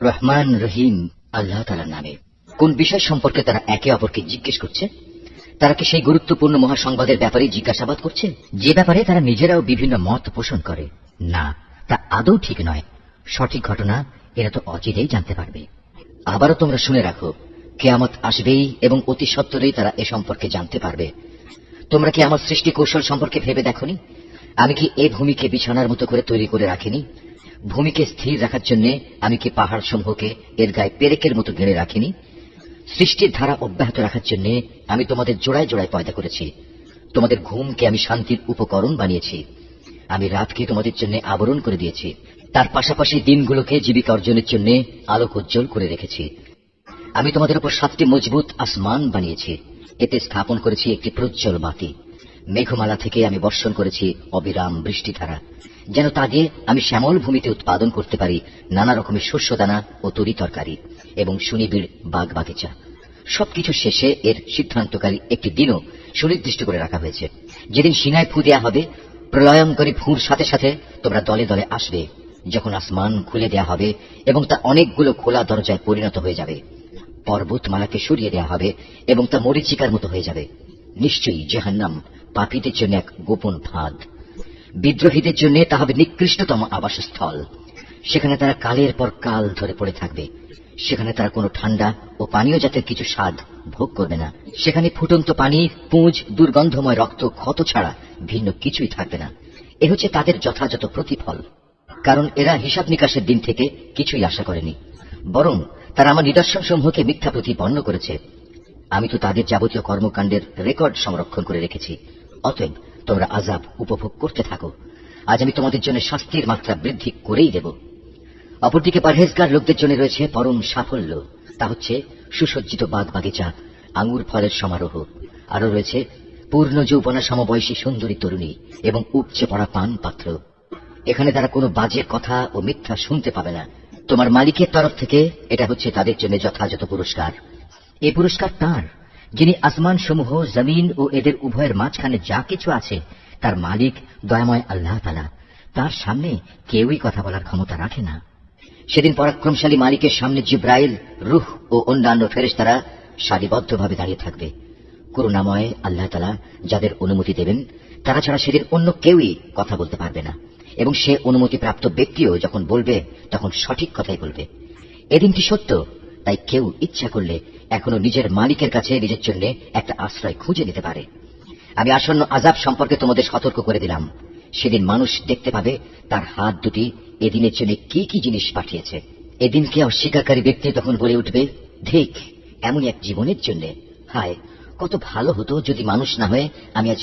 রহমান রহিম আল্লাহ তাআলার নামে। কোন বিষয় সম্পর্কে তারা একে অপরকে জিজ্ঞেস করছে? তারা কি সেই গুরুত্বপূর্ণ মহাসংবাদের ব্যাপারে জিজ্ঞাসাবাদ করছে, যে ব্যাপারে তারা নিজেরাও বিভিন্ন মত পোষণ করে? না, তা আদৌ ঠিক নয়। সঠিক ঘটনা এরা তো অচিরেই জানতে পারবে। আবারও তোমরা শুনে রাখো, কিয়ামত আসবেই এবং অতি সত্বরেই তারা এ সম্পর্কে জানতে পারবে। তোমরা কি আমার সৃষ্টি কৌশল সম্পর্কে ভেবে দেখনি? আমি কি এই ভূমিকে বিছানার মতো করে তৈরি করে রাখিনি? ভূমিকে স্থির রাখার জন্য আমি কি পাহাড় সমূহকে এর গায়ে পেরেকের মতো গেড়ে রাখিনি? সৃষ্টির ধারা অব্যাহত রাখার জন্য আমি তোমাদের জোড়ায় জোড়ায় পয়দা করেছি। তোমাদের ঘুমকে আমি শান্তির উপকরণ বানিয়েছি। আমি রাতকে তোমাদের জন্য আবরণ করে দিয়েছি। তার পাশাপাশি দিনগুলোকে জীবিকা অর্জনের জন্য আলোক উজ্জ্বল করে রেখেছি। আমি তোমাদের উপর 7টি মজবুত আসমান বানিয়েছি। এতে স্থাপন করেছি একটি প্রজ্জ্বল বাতি। মেঘমালা থেকে আমি বর্ষণ করেছি অবিরাম বৃষ্টিধারা, যেন তা দিয়ে আমি শ্যামল ভূমিতে উৎপাদন করতে পারি নানা রকমের শস্যদানা ও তরি তরকারি এবং সুনিবিড় বাগ বাগিচা। সবকিছু শেষে এর সিদ্ধান্তকারী একটি দিনও সুনির্দিষ্ট করে রাখা হয়েছে, যেদিন সিনায় ফু দেয়া হবে। প্রলয়ঙ্করী ফুঁর সাথে সাথে তোমরা দলে দলে আসবে, যখন আসমান খুলে দেয়া হবে এবং তা অনেকগুলো খোলা দরজায় পরিণত হয়ে যাবে। পর্বতমালাকে সরিয়ে দেয়া হবে এবং তা মরীচিকার মতো হয়ে যাবে। নিশ্চয়ই জাহান্নাম পাপীদের জন্য এক গোপন ফাঁদ। বিদ্রোহীদের জন্য তা হবে নিকৃষ্টতম আবাসস্থল। সেখানে তারা কালের পর কাল ধরে পড়ে থাকবে। সেখানে তারা কোনো ঠান্ডা ও পানীয় জাতের কিছু স্বাদ ভোগ করবে না। সেখানে ফুটন্ত পানি, পুঁজ, দুর্গন্ধময় রক্ত, ক্ষত ছাড়া ভিন্ন কিছুই থাকবে না। এ হচ্ছে তাদের যথাযথ প্রতিফল, কারণ এরা হিসাব নিকাশের দিন থেকে কিছুই আশা করেনি, বরং তারা আমার নিদর্শনসমূহকে মিথ্যা প্রতিপন্ন করেছে। আমি তো তাদের যাবতীয় কর্মকাণ্ডের রেকর্ড সংরক্ষণ করে রেখেছি। অতএব তোমরা আযাব উপভোগ করতে থাকো। আজ আমি তোমাদের জন্য শাস্তির মাত্রা বৃদ্ধি করেই দেব। অপরদিকে পরহেজগার লোকদের জন্য রয়েছে পরম সাফল্য। তা হচ্ছে সুসজ্জিত বাগ বাগিচা, আঙুর ফলের সমারোহ। আরো রয়েছে পূর্ণ যৌবনা সমবয়সী সুন্দরী তরুণী এবং উপচে পড়া পান পাত্র। এখানে তারা কোনো বাজে কথা ও মিথ্যা শুনতে পাবে না। তোমার মালিকের তরফ থেকে এটা হচ্ছে তাদের জন্য যথাযথ পুরস্কার। এই পুরস্কার তাঁর, যিনি আসমান সমূহ, জমিন ও এদের উভয়ের মাঝখানে যা কিছু আছে তার মালিক দয়াময় আল্লাহ তাআলা। তার সামনে কেউই কথা বলার ক্ষমতা রাখে না। সেদিন পরাক্রমশালী মালিকের সামনে জিব্রাইল, রূহ ও অন্যান্য ফেরেশতারা সারিবদ্ধভাবে দাঁড়িয়ে থাকবে। করুণাময় আল্লাহ তাআলা যাদের অনুমতি দেবেন, তারা ছাড়া সেদিন অন্য কেউই কথা বলতে পারবে না, এবং সে অনুমতিপ্রাপ্ত ব্যক্তিও যখন বলবে তখন সঠিক কথাই বলবে। এদিনটি সত্য, তাই কেউ ইচ্ছা করলে এখনো নিজের মালিকের কাছে নিজের জন্য একটা আশ্রয় খুঁজে নিতে পারে। আমি আসন্ন আযাব সম্পর্কে তোমাদের সতর্ক করে দিলাম। সেদিন মানুষ দেখতে পাবে তার হাত দুটি এদিনের জন্য কি কি জিনিস পাঠিয়েছে। এদিনকে অস্বীকারী ব্যক্তি তখন বলে উঠবে, ঠিক এমনই এক জীবনের জন্য হায়, কত ভালো হতো যদি মানুষ না হয়ে আমি আজ